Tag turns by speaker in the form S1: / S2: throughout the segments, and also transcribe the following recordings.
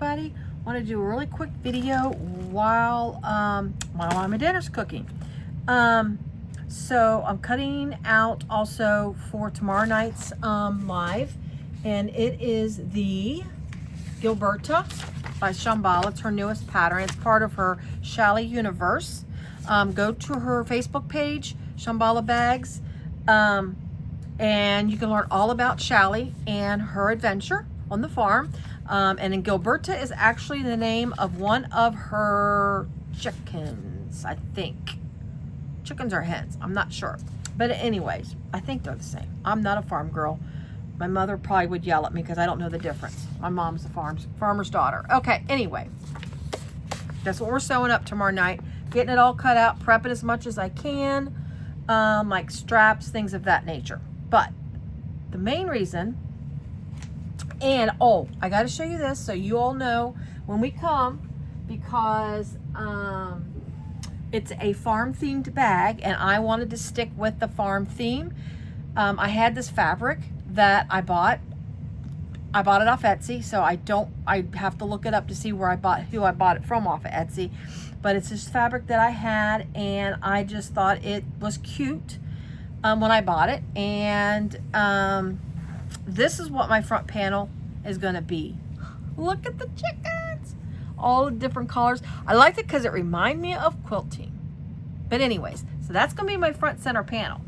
S1: everybody. I want to do a really quick video while my dinner's cooking. So I'm cutting out also for tomorrow night's live, and it is the Gilberta by Shambhala. It's her newest pattern. It's part of her Challis universe. Go to her Facebook page, Shambhala Bags, and you can learn all about Challis and her adventure on the farm. And then Gilberta is actually the name of one of her chickens, I think. Chickens or hens, I'm not sure. But anyways, I think they're the same. I'm not a farm girl. My mother probably would yell at me because I don't know the difference. My mom's a farmer's daughter. Okay, anyway. That's what we're sewing up tomorrow night. Getting it all cut out, prep it as much as I can. Like straps, things of that nature. But the main reason, and oh, I got to show you this so you all know when we come, because it's a farm themed bag and I wanted to stick with the farm theme. I had this fabric that I bought it off Etsy, so I have to look it up to see who I bought it from off of Etsy. But it's this fabric that I had, and I just thought it was cute when I bought it. And this is what my front panel is going to be. Look at the chickens, all the different colors. I liked it because it reminded me of quilting. But anyways, so that's going to be my front center panel.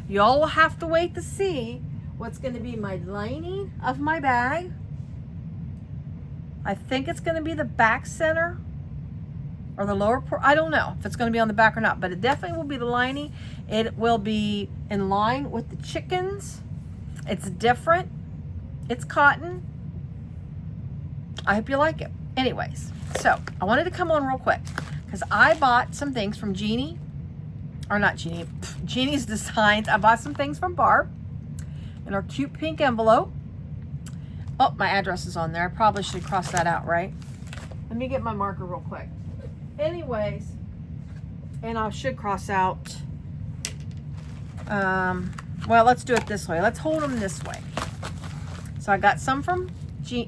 S1: Y'all will have to wait to see what's going to be my lining of my bag. I think it's going to be the back center or the lower part. I don't know if it's going to be on the back or not, but it definitely will be the lining. It will be in line with the chickens. It's different. It's cotton. I hope you like it. Anyways, so I wanted to come on real quick because I bought some things from Jeannie, or not Jeannie, Jeannie's Designs. I bought some things from Barb in our cute pink envelope. Oh, my address is on there. I probably should cross that out, right? Let me get my marker real quick. Anyways, and I should cross out, well, let's do it this way. Let's hold them this way. So I got some from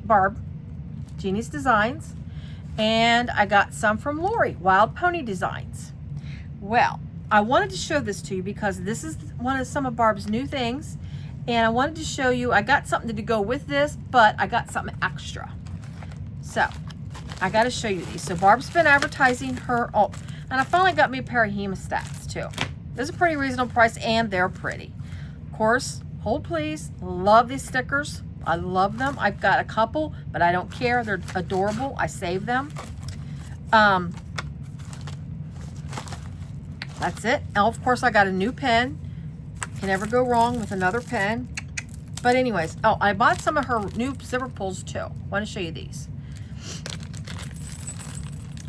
S1: Barb, Jeannie's Designs, and I got some from Lori, Wild Pony Designs. Well, I wanted to show this to you because this is some of Barb's new things, and I wanted to show you, I got something to go with this, but I got something extra. So I got to show you these. So Barb's been advertising her, oh, and I finally got me a pair of hemostats too. This is a pretty reasonable price, and they're pretty. Of course, hold please. Love these stickers. I love them. I've got a couple, but I don't care. They're adorable. I save them. That's it. And of course, I got a new pen. Can never go wrong with another pen. But anyways, oh, I bought some of her new zipper pulls too. I want to show you these.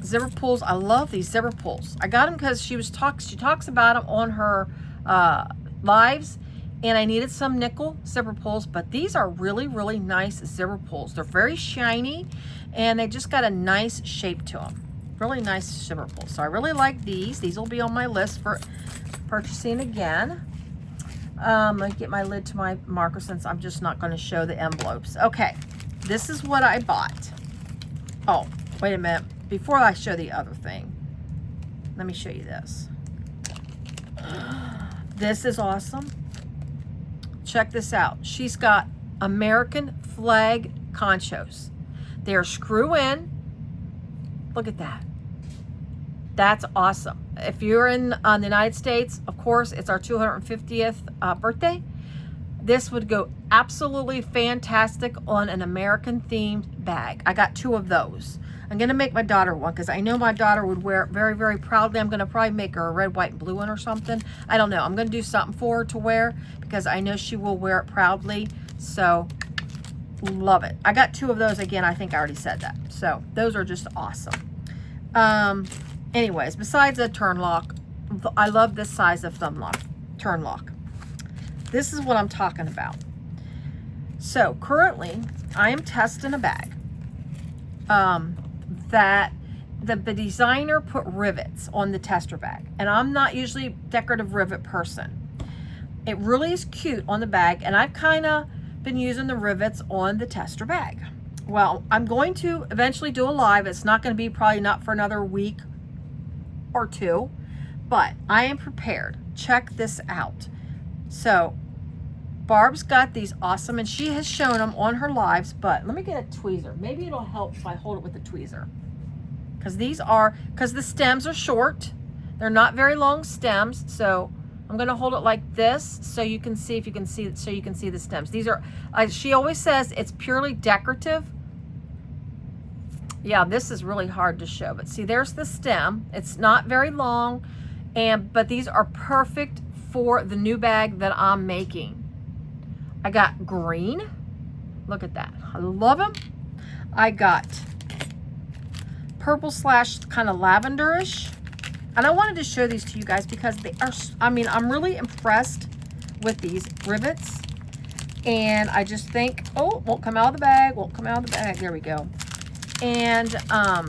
S1: Zipper pulls. I love these zipper pulls. I got them because she talks about them on her lives, and I needed some nickel zipper pulls, but these are really, really nice zipper pulls. They're very shiny, and they just got a nice shape to them. Really nice zipper pulls. So I really like these. These will be on my list for purchasing again. Let me get my lid to my marker since I'm just not going to show the envelopes. Okay, this is what I bought. Oh, wait a minute. Before I show the other thing, let me show you this. This is awesome. Check this out. She's got American flag conchos. They are screw in. Look at that. That's awesome. If you're in the United States, of course, it's our 250th birthday. This would go absolutely fantastic on an American themed bag. I got two of those. I'm going to make my daughter one because I know my daughter would wear it very, very proudly. I'm going to probably make her a red, white, and blue one or something. I don't know. I'm going to do something for her to wear because I know she will wear it proudly. So, love it. I got two of those. Again, I think I already said that. So, those are just awesome. Anyways, besides the turn lock, I love this size of thumb lock, turn lock. This is what I'm talking about. So, currently, I am testing a bag. That the designer put rivets on the tester bag, and I'm not usually a decorative rivet person. It really is cute on the bag, and I've kind of been using the rivets on the tester bag. well, I'm going to eventually do a live. It's not going to be probably not for another week or two, but I am prepared. Check this out. So Barb's got these awesome, and she has shown them on her lives, but let me get a tweezer. Maybe it'll help if I hold it with the tweezer. Because the stems are short. They're not very long stems, so I'm going to hold it like this so you can see so you can see the stems. These are, she always says it's purely decorative. Yeah, this is really hard to show, but see, there's the stem. It's not very long, but these are perfect for the new bag that I'm making. I got green. Look at that. I love them. I got purple slash kind of lavenderish. And I wanted to show these to you guys because they are, I mean, I'm really impressed with these rivets. And I just think, oh, won't come out of the bag, won't come out of the bag. There we go. And I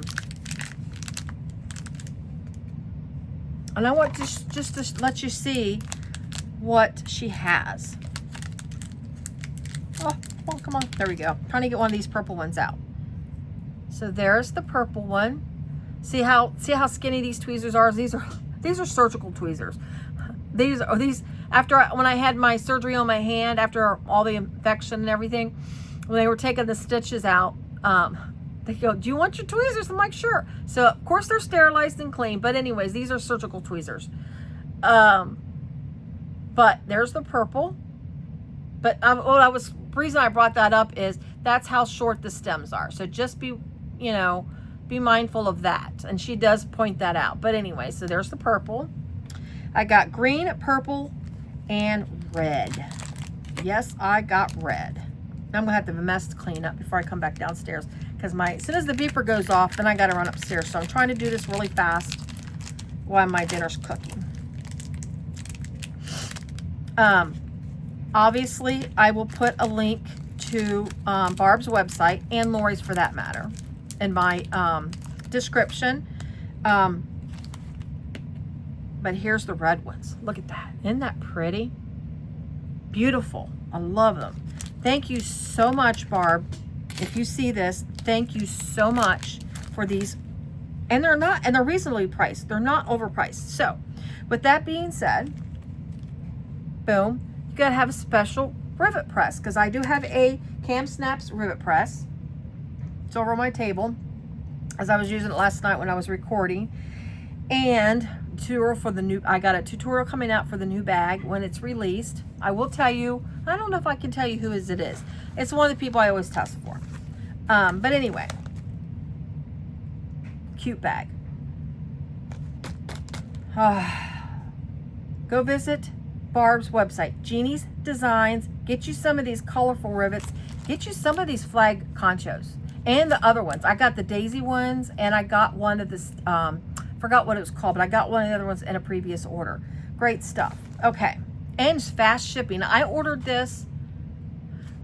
S1: want to just to let you see what she has. Oh, come on. There we go. I'm trying to get one of these purple ones out. So there's the purple one. See how skinny these tweezers are? These are surgical tweezers. These when I had my surgery on my hand after all the infection and everything, when they were taking the stitches out, they go, "Do you want your tweezers?" I'm like, "Sure." So of course they're sterilized and clean, but anyways, these are surgical tweezers. But there's the purple. But the reason I brought that up is that's how short the stems are. So just be mindful of that. And she does point that out. But anyway, so there's the purple. I got green, purple, and red. Yes, I got red. I'm gonna have to have a mess to clean up before I come back downstairs, because as soon as the beeper goes off, then I gotta run upstairs. So I'm trying to do this really fast while my dinner's cooking. Obviously, I will put a link to Barb's website, and Lori's for that matter, in my description. But here's the red ones. Look at that. Isn't that pretty? Beautiful. I love them. Thank you so much, Barb. If you see this, thank you so much for these. And they're reasonably priced. They're not overpriced. So, with that being said, boom, you gotta have a special rivet press, because I do have a Cam Snaps rivet press. It's over on my table, as I was using it last night when I was recording. And I got a tutorial coming out for the new bag when it's released. I will tell you, I don't know if I can tell you who it is. It's one of the people I always test for. But anyway, cute bag. Go visit Barb's website, Jeannie's Designs. Get you some of these colorful rivets. Get you some of these flag conchos and the other ones. I got the daisy ones, and I got one of this, forgot what it was called, but I got one of the other ones in a previous order. Great stuff. Okay, and fast shipping. I ordered this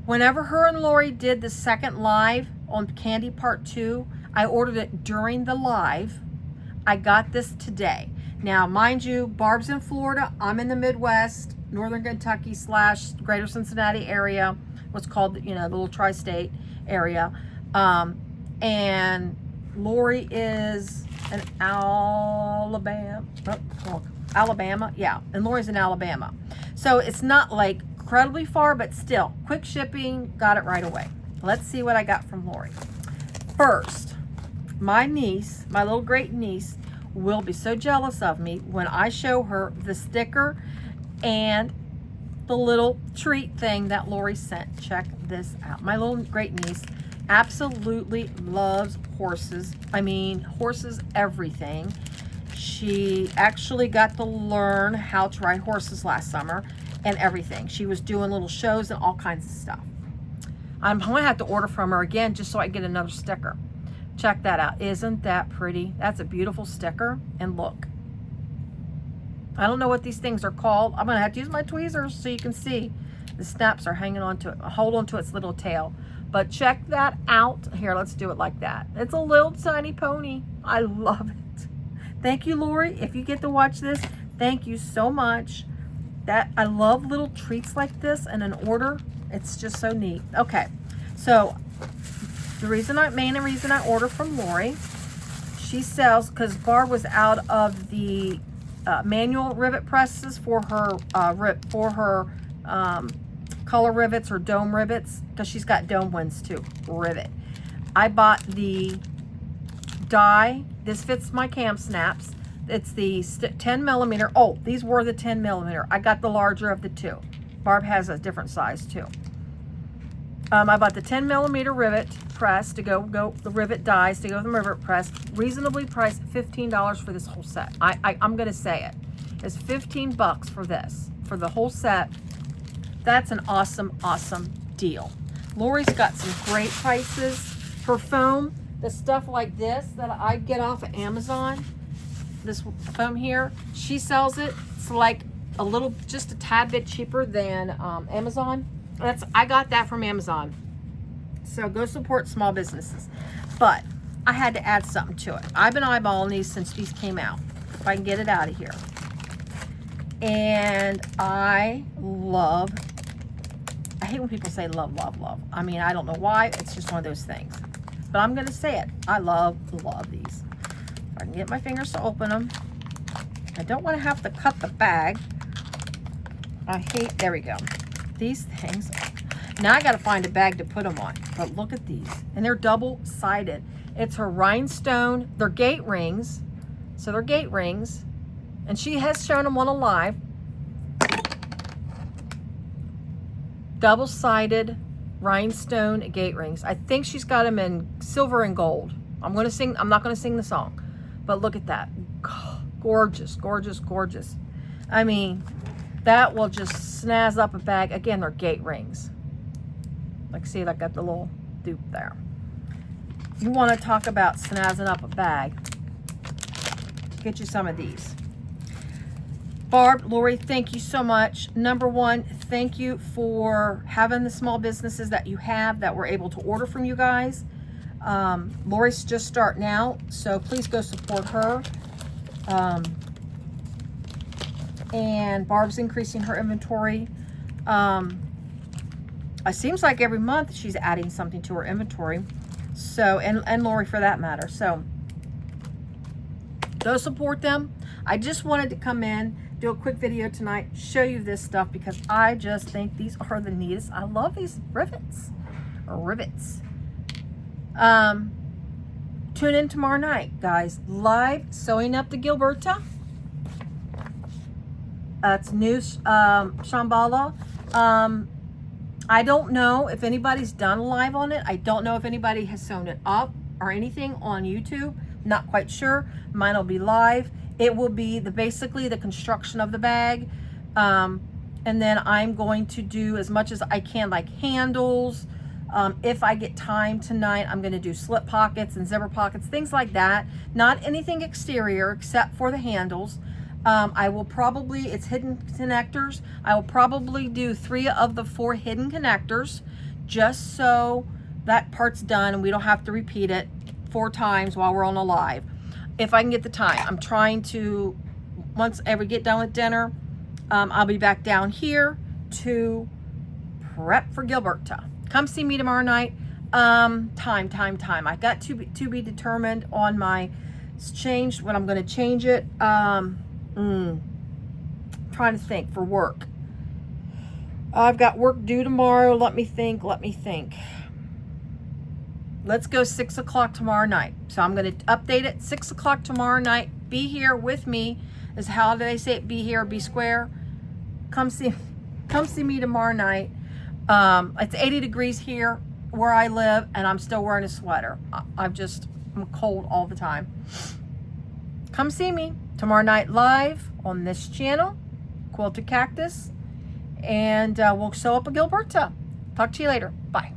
S1: whenever her and Lori did the second live on Candy Part 2. I ordered it during the live. I got this today. Now, mind you, Barb's in Florida. I'm in the Midwest, Northern Kentucky / Greater Cincinnati area. What's called, the little tri-state area. And Lori is in Alabama. Alabama, yeah. And Lori's in Alabama. So it's not like incredibly far, but still, quick shipping, got it right away. Let's see what I got from Lori. First, my niece, my little great niece, will be so jealous of me when I show her the sticker and the little treat thing that Lori sent. Check this out. My little great niece absolutely loves horses. I mean, horses, everything. She actually got to learn how to ride horses last summer and everything. She was doing little shows and all kinds of stuff. I'm going to have to order from her again just so I can get another sticker. Check that out. Isn't that pretty? That's a beautiful sticker. And look. I don't know what these things are called. I'm going to have to use my tweezers so you can see. The snaps are hanging onto it. Hold on to its little tail. But check that out. Here, let's do it like that. It's a little tiny pony. I love it. Thank you, Lori. If you get to watch this, thank you so much. I love little treats like this in an order. It's just so neat. Okay, so main reason I order from Lori, she sells, because Barb was out of the manual rivet presses for her color rivets or dome rivets, because she's got dome ones too. Rivet. I bought the die. This fits my cam snaps. It's the 10 millimeter. Oh, these were the 10 millimeter. I got the larger of the two. Barb has a different size too. I bought the 10 millimeter rivet press to go the rivet dies to go with the rivet press. Reasonably priced, $15 for this whole set. I'm gonna say it. It's 15 bucks for this, for the whole set. That's an awesome, awesome deal. Lori's got some great prices. For foam, the stuff like this that I get off of Amazon, this foam here, she sells it. It's like a little, just a tad bit cheaper than Amazon. I got that from Amazon. So go support small businesses. But I had to add something to it. I've been eyeballing these since these came out. If I can get it out of here. And I hate when people say love, love, love. I mean, I don't know why. It's just one of those things. But I'm going to say it. I love these. If I can get my fingers to open them. I don't want to have to cut the bag. There we go. These things. Now I got to find a bag to put them on. But look at these. And they're double-sided. It's her rhinestone. They're gate rings. So they're gate rings. And she has shown them on a live. Double-sided rhinestone gate rings. I think she's got them in silver and gold. I'm not going to sing the song. But look at that. Gorgeous, gorgeous, gorgeous. I mean, that will just snazz up a bag. Again, they're gate rings. Like, see, I got the little dupe there. You want to talk about snazzing up a bag. Get you some of these. Barb, Lori, thank you so much. Number one, thank you for having the small businesses that you have that we're able to order from you guys. Lori's just starting out, so please go support her. And Barb's increasing her inventory. It seems like every month she's adding something to her inventory. So, and Lori for that matter. So, go support them. I just wanted to come in, do a quick video tonight, show you this stuff because I just think these are the neatest. I love these rivets. Tune in tomorrow night, guys. Live Sewing Up to Gilberta. It's new Shambhala. I don't know if anybody's done live on it. I don't know if anybody has sewn it up or anything on YouTube. Not quite sure. Mine will be live. It will be basically the construction of the bag. And then I'm going to do as much as I can, like handles. If I get time tonight, I'm going to do slip pockets and zipper pockets, things like that. Not anything exterior except for the handles. I will probably, it's hidden connectors. I will probably do 3 of the 4 hidden connectors just so that part's done and we don't have to repeat it 4 times while we're on a live. If I can get the time. I'm trying to, once I ever get done with dinner, I'll be back down here to prep for Gilberta. Come see me tomorrow night. Time. I got to be determined on my change, when I'm going to change it. Trying to think for work. I've got work due tomorrow. Let me think. Let's go 6 o'clock tomorrow night. So I'm going to update it 6 o'clock tomorrow night. Be here with me. Is how do they say it? Be here, be square. Come see me tomorrow night. It's 80 degrees here where I live, and I'm still wearing a sweater. I'm cold all the time. Come see me tomorrow night live on this channel, Quilted Cactus, and we'll sew up a Gilberta. Talk to you later. Bye.